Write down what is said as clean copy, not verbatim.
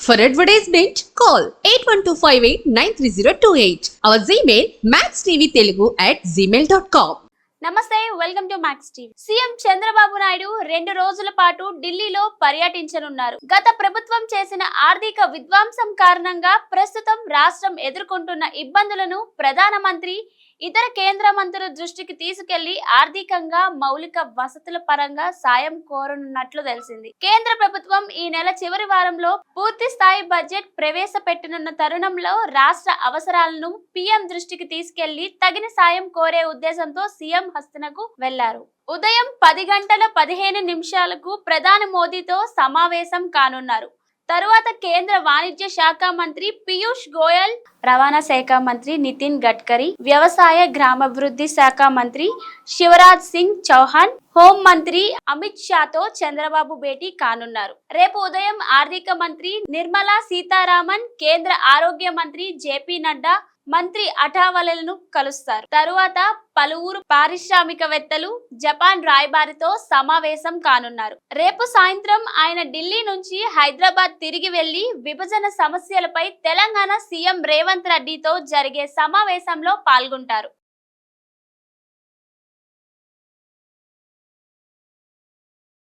For advertisement, call 8125893028. Our Gmail maxtvtelugu@gmail.com. నమస్తే, welcome to max TV. CM Chandrababu Naidu 2 రోజుల పాటు ఢిల్లీలో పర్యటించనున్నారు. గత ప్రభుత్వం చేసిన ఆర్థిక విధ్వంసం కారణంగా ప్రస్తుతం రాష్ట్రం ఎదుర్కొంటున్న ఇబ్బందులను ప్రధానమంత్రి, ఇతర కేంద్ర మంత్రుల దృష్టికి తీసుకెళ్లి ఆర్థికంగా మౌలిక వసతుల పరంగా సాయం కోరనున్నట్లు తెలిసింది. కేంద్ర ప్రభుత్వం ఈ నెల చివరి వారంలో పూర్తి స్థాయి బడ్జెట్ ప్రవేశపెట్టనున్న తరుణంలో రాష్ట్ర అవసరాలను పీఎం దృష్టికి తీసుకెళ్లి తగిన సాయం కోరే ఉద్దేశంతో సీఎం హస్తనకు వెళ్లారు. ఉదయం 10:15 ప్రధాని మోదీతో సమావేశం కానున్నారు. తరువాత కేంద్ర వాణిజ్య శాఖ మంత్రి పీయూష్ గోయల్, రవాణా శాఖ మంత్రి నితిన్ గడ్కరీ, వ్యవసాయ గ్రామాభివృద్ధి శాఖ మంత్రి శివరాజ్ సింగ్ చౌహాన్, హోం మంత్రి అమిత్ షాతో చంద్రబాబు భేటీ కానున్నారు. రేపు ఉదయం ఆర్థిక మంత్రి నిర్మలా సీతారామన్, కేంద్ర ఆరోగ్య మంత్రి జేపీ నడ్డా, మంత్రి అఠావలేలను కలుస్తారు. తరువాత పలువురు పారిశ్రామికవేత్తలు, జపాన్ రాయబారితో సమావేశం కానున్నారు. రేపు సాయంత్రం ఆయన ఢిల్లీ నుంచి హైదరాబాద్ తిరిగి వెళ్లి విభజన సమస్యలపై తెలంగాణ సీఎం రేవంత్ రెడ్డితో జరిగే సమావేశంలో పాల్గొంటారు.